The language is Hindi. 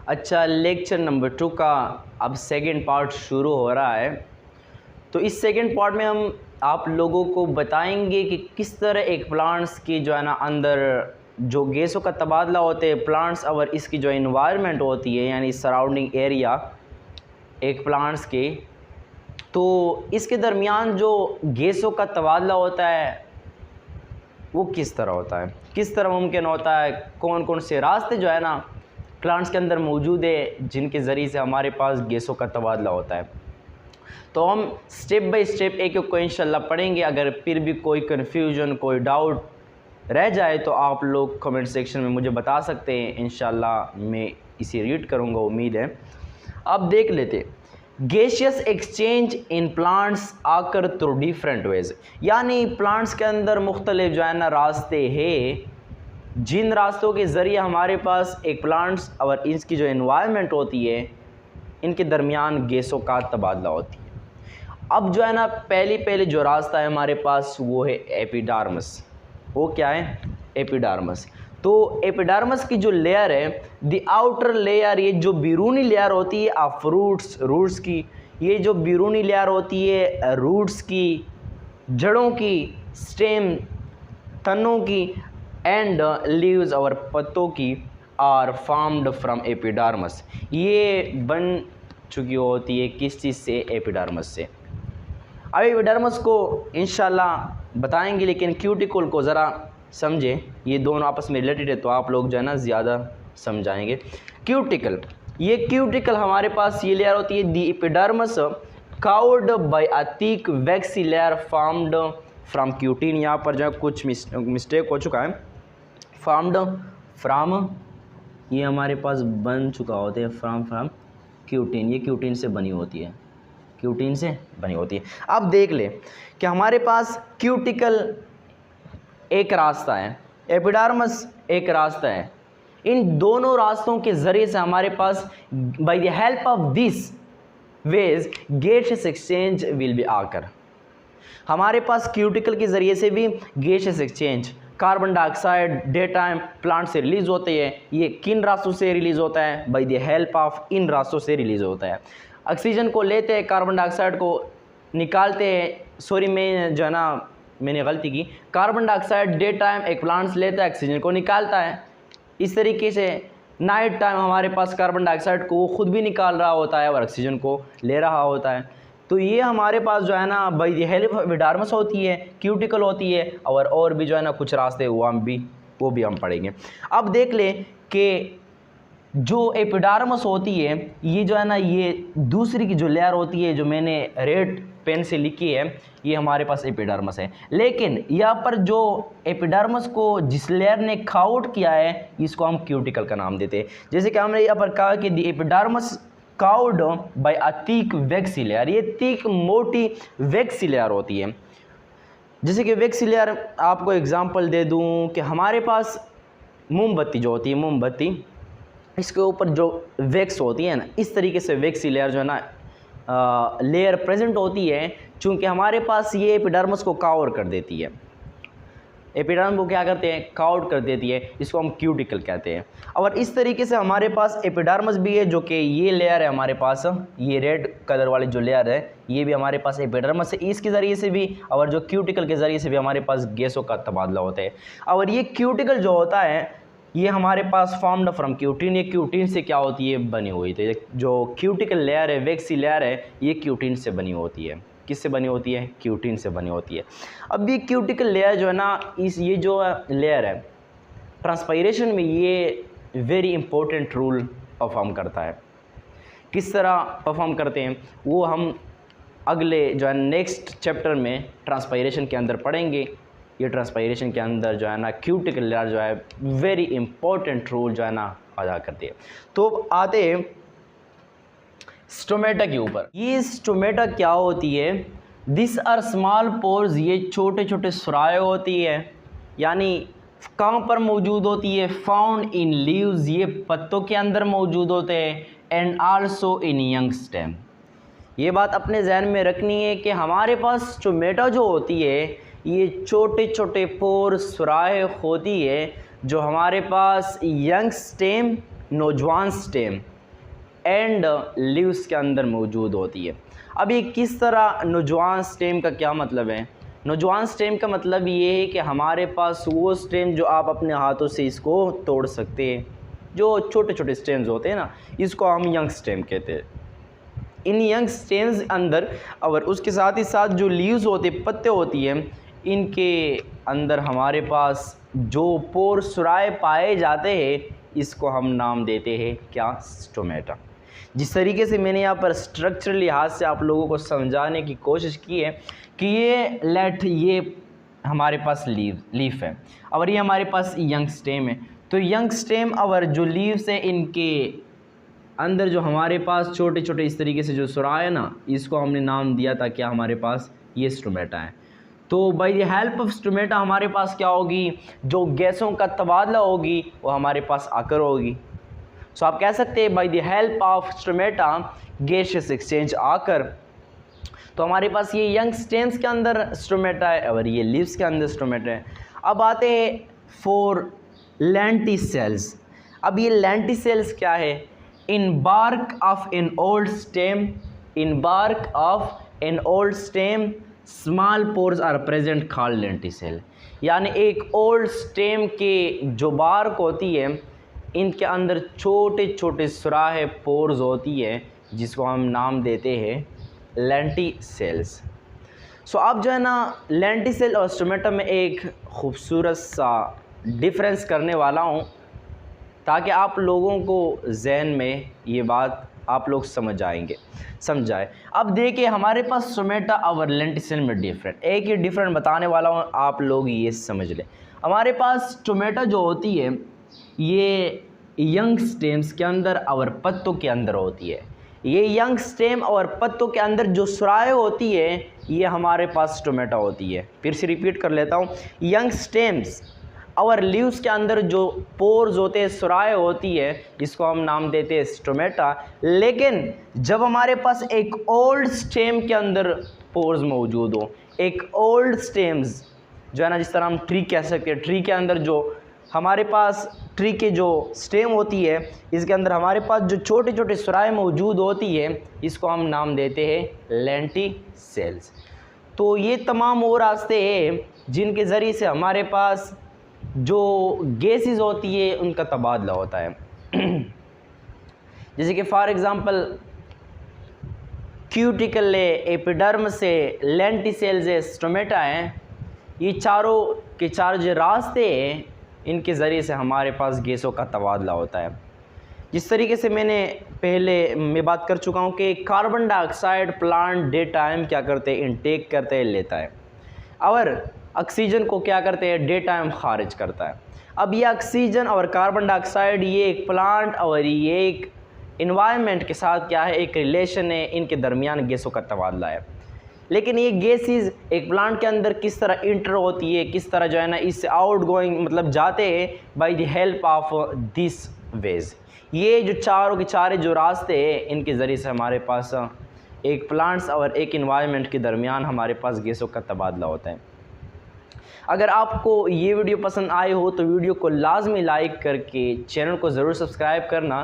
अच्छा, लेक्चर नंबर 2 का अब सेकंड पार्ट शुरू हो रहा है। तो इस सेकंड पार्ट में हम आप लोगों को बताएंगे कि किस तरह एक प्लांट्स की जो है ना अंदर जो गैसों का तबादला होते हैं प्लांट्स और इसकी जो इन्वायरमेंट होती है यानी सराउंडिंग एरिया एक प्लांट्स के, तो इसके दरमियान जो गैसों का तबादला होता है वो किस तरह होता है, किस तरह मुमकिन होता है, कौन कौन से रास्ते जो है ना प्लांट्स के अंदर मौजूद है जिनके ज़रिए से हमारे पास गैसों का तबादला होता है। तो हम स्टेप बाय स्टेप एक एक को इंशाल्लाह पढ़ेंगे। अगर फिर भी कोई कन्फ्यूजन कोई डाउट रह जाए तो आप लोग कमेंट सेक्शन में मुझे बता सकते हैं, इंशाल्लाह मैं इसे रीड करूँगा, उम्मीद है। अब देख लेते, गैसियस एक्सचेंज इन प्लांट्स आकर थ्रू डिफरेंट वेज, यानी प्लांट्स के अंदर मुख्तलिफ जो है ना रास्ते हैं जिन रास्तों के ज़रिए हमारे पास एक प्लांट्स और इसकी जो एनवायरनमेंट होती है इनके दरमियान गैसों का तबादला होती है। अब जो है ना पहले जो रास्ता है हमारे पास वो है एपिडर्मिस। वो क्या है? एपिडर्मिस। तो एपिडर्मिस की जो लेयर है, द आउटर लेयर, ये जो बैरूनी लेयर होती है ऑफ रूट्स की, ये जो बैरूनी लेयर होती है रूट्स की, जड़ों की, स्टेम तनों की एंड लीव्स और पत्तों की आर फॉर्म्ड फ्रॉम एपिडर्मिस। ये बन चुकी होती है किस चीज़ से? एपिडर्मिस से। अब एपिडर्मिस को इंशाल्लाह बताएंगे, लेकिन क्यूटिकल को ज़रा समझें, ये दोनों आपस में रिलेटेड है तो आप लोग जो है ना ज़्यादा समझाएंगे। क्यूटिकल, ये क्यूटिकल हमारे पास ये लेयर होती है the epidermis covered by a thick waxy layer formed from cutin. यहाँ पर जो है कुछ मिस्टेक हो चुका है। फॉर्म्ड फ्रॉम, ये हमारे पास बन चुका होता है फ्रॉम क्यूटिन, ये क्यूटिन से बनी होती है, क्यूटिन से बनी होती है। अब देख ले कि हमारे पास क्यूटिकल एक रास्ता है, एपिडर्मिस एक रास्ता है। इन दोनों रास्तों के ज़रिए से हमारे पास by the help of this ways gaseous exchange will be आकर। हमारे पास क्यूटिकल के ज़रिए से भी gaseous exchange, carbon dioxide day time plant से रिलीज़ होते हैं। ये किन रास्तों से रिलीज़ होता है? बाय द हेल्प ऑफ इन रास्तों से रिलीज़ होता है। ऑक्सीजन को लेते हैं, कार्बन डाइऑक्साइड को निकालते हैं। सॉरी, मैं जो है ना मैंने गलती की, कार्बन डाइऑक्साइड डे टाइम एक प्लांट्स लेता है, ऑक्सीजन को निकालता है। इस तरीके से नाइट टाइम हमारे पास कार्बन डाइऑक्साइड को वो खुद भी निकाल रहा होता है और ऑक्सीजन को ले रहा होता है। तो ये हमारे पास जो है ना bye the help of epidermis होती है, क्यूटिकल होती है, और भी जो है ना कुछ रास्ते वो भी हम पढ़ेंगे। अब देख लें कि जो एपिडर्मिस होती है ये जो है ना ये दूसरी की जो लेयर होती है जो मैंने रेड पेन से लिखी है, ये हमारे पास एपिडर्मिस है। लेकिन यहाँ पर जो एपिडर्मिस को जिस लेयर ने खाउट किया है इसको हम क्यूटिकल का नाम देते हैं। जैसे कि हमने यहाँ पर कहा कि the epidermis covered by a thick waxy layer, ये थिक मोटी वैक्सी लेयर होती है। जैसे कि वैक्सी लेयर, आपको एग्जांपल दे दूं कि हमारे पास मोमबत्ती जो होती है, मोमबत्ती, इसके ऊपर जो वैक्स होती है ना, इस तरीके से वैक्सी लेयर जो है ना लेयर प्रेजेंट होती है, चूँकि हमारे पास ये एपिडर्मिस को कवर कर देती है। एपिडर्मिस को क्या करते हैं? कवर कर देती है, इसको हम क्यूटिकल कहते हैं। और इस तरीके से हमारे पास एपिडर्मिस भी है जो कि ये लेयर है हमारे पास, ये रेड कलर वाली जो लेयर है ये भी हमारे पास एपिडर्मिस है। इसके ज़रिए से भी और जो क्यूटिकल के ज़रिए से भी हमारे पास गैसों का तबादला होता है। और ये क्यूटिकल जो होता है ये हमारे पास फॉर्म्ड फ्रॉम क्यूटिन, ये क्यूटिन से क्या होती है? बनी हुई। तो जो क्यूटिकल लेयर है, वैक्सी लेयर है, ये क्यूटिन से बनी होती है। किससे बनी होती है? क्यूटिन से बनी होती है। अब ये क्यूटिकल लेयर जो है ना, ये जो लेयर है ट्रांसपायरेशन में ये वेरी इंपॉर्टेंट रोल परफॉर्म करता है। किस तरह परफॉर्म करते हैं वो हम अगले जो है नेक्स्ट चैप्टर में ट्रांसपायरेशन के अंदर पढ़ेंगे। ये ट्रांसपायरेशन के अंदर जो है ना क्यूटिकल लेयर जो है वेरी इंपॉर्टेंट रोल जो है ना अदा करती है। तो आते हैं स्टोमेटा के ऊपर। ये स्टोमेटा क्या होती है? दिस आर स्मॉल पोर्स, ये छोटे छोटे सुराख होती है। यानी कहाँ पर मौजूद होती है? फाउंड इन लीव्स, ये पत्तों के अंदर मौजूद होते हैं। And also in young stem. ये बात अपने जहन में रखनी है कि हमारे पास स्टोमेटा जो होती है ये छोटे छोटे पोर सुराख होती है जो हमारे पास यंग स्टेम, नौजवान स्टेम, एंड लीव्स के अंदर मौजूद होती है। अब ये किस तरह नौजवान स्टेम का क्या मतलब है? नौजवान स्टेम का मतलब ये है कि हमारे पास वो स्टेम जो आप अपने हाथों से इसको तोड़ सकते हैं, जो छोटे छोटे स्टेम्स होते हैं ना, इसको हम यंग स्टेम कहते हैं। इन यंग स्टेम्स अंदर और उसके साथ ही साथ जो लीव्स होते पत्ते होती हैं, इनके अंदर हमारे पास जो पोर सुराए पाए जाते हैं, इसको हम नाम देते हैं क्या? स्टोमेटा। जिस तरीके से मैंने यहाँ पर स्ट्रक्चरल लिहाज से आप लोगों को समझाने की कोशिश की है कि ये हमारे पास लीफ है और ये हमारे पास यंग स्टेम है। तो यंग स्टेम और जो लीव्स है, इनके अंदर जो हमारे पास छोटे छोटे इस तरीके से जो सुराह है ना, इसको हमने नाम दिया था क्या? हमारे पास ये स्टोमेटा है। तो bye the help of stomata हमारे पास क्या होगी? जो गैसों का तबादला होगी वो हमारे पास आकर होगी। सो आप कह सकते हैं by the help of stomata gaseous exchange आकर। तो हमारे पास ये यंग स्टेम्स के अंदर स्टोमेटा है और ये लीव्स के अंदर स्टोमेटा है। अब आते हैं फॉर लेंटिसेल्स। अब ये लेंटिसेल्स क्या है? In bark of an old stem small pores are present called lenticel. यानी एक ओल्ड स्टेम के जो बार्क होती है, इनके अंदर छोटे छोटे सुराह पोर्स होती है, जिसको हम नाम देते हैं लेंटिसेल्स। सो अब जो है ना, लेंटिसेल और स्टोमेटा में एक खूबसूरत सा डिफरेंस करने वाला हूँ, ताकि आप लोगों को जहन में ये बात आप लोग समझाए। अब देखिए हमारे पास स्टोमेटा और लेंटिसेल में डिफरेंट, एक ही डिफरेंट बताने वाला हूँ, आप लोग ये समझ लें। हमारे पास स्टोमेटा जो होती है ये यंग स्टेम्स के अंदर और पत्तों के अंदर होती है। ये यंग स्टेम और पत्तों के अंदर जो सुराह होती है, ये हमारे पास स्टोमेटा होती है। फिर से रिपीट कर लेता हूँ, यंग स्टेम्स और लीव्स के अंदर जो पोर्स होते हैं, सुराह होती है, इसको हम नाम देते हैं स्टोमेटा। लेकिन जब हमारे पास एक ओल्ड स्टेम के अंदर पोर्स मौजूद हो, एक ओल्ड स्टेम्स जो है ना, जिस तरह हम ट्री कह सकते हैं, ट्री के अंदर जो हमारे पास ट्री के जो स्टेम होती है, इसके अंदर हमारे पास जो छोटे छोटे सुराह मौजूद होती है, इसको हम नाम देते हैं लेंटिसेल्स। तो ये तमाम वो रास्ते हैं जिनके ज़रिए से हमारे पास जो गैसेस होती है उनका तबादला होता है। जैसे कि फॉर एग्ज़ाम्पल क्यूटिकल है, एपिडर्मिस है, लेंटिसेल्स है, स्टोमेटा है, ये चारों के चार जो रास्ते हैं, इनके ज़रिए से हमारे पास गैसों का तबादला होता है। जिस तरीके से मैं बात कर चुका हूँ कि carbon dioxide plant day time क्या करते हैं? इनटेक करते हैं, लेता है, और ऑक्सीजन को क्या करते हैं? डे टाइम खारिज करता है। अब ये ऑक्सीजन और कार्बन डाइऑक्साइड, ये एक प्लांट और ये एक इन्वायरमेंट के साथ क्या है? एक रिलेशन है, इनके दरमियान गैसों का तबादला है। लेकिन ये गैसेस एक प्लांट के अंदर किस तरह इंटर होती है, किस तरह जो है ना इससे आउट गोइंग मतलब जाते हैं by the help of this ways. ये जो चारों के चारे जो रास्ते हैं, इनके ज़रिए से हमारे पास एक प्लांट्स और एक इन्वायरमेंट के दरमियान हमारे पास गैसों का तबादला होता है। अगर आपको ये वीडियो पसंद आए हो तो वीडियो को लाजमी लाइक करके चैनल को ज़रूर सब्सक्राइब करना।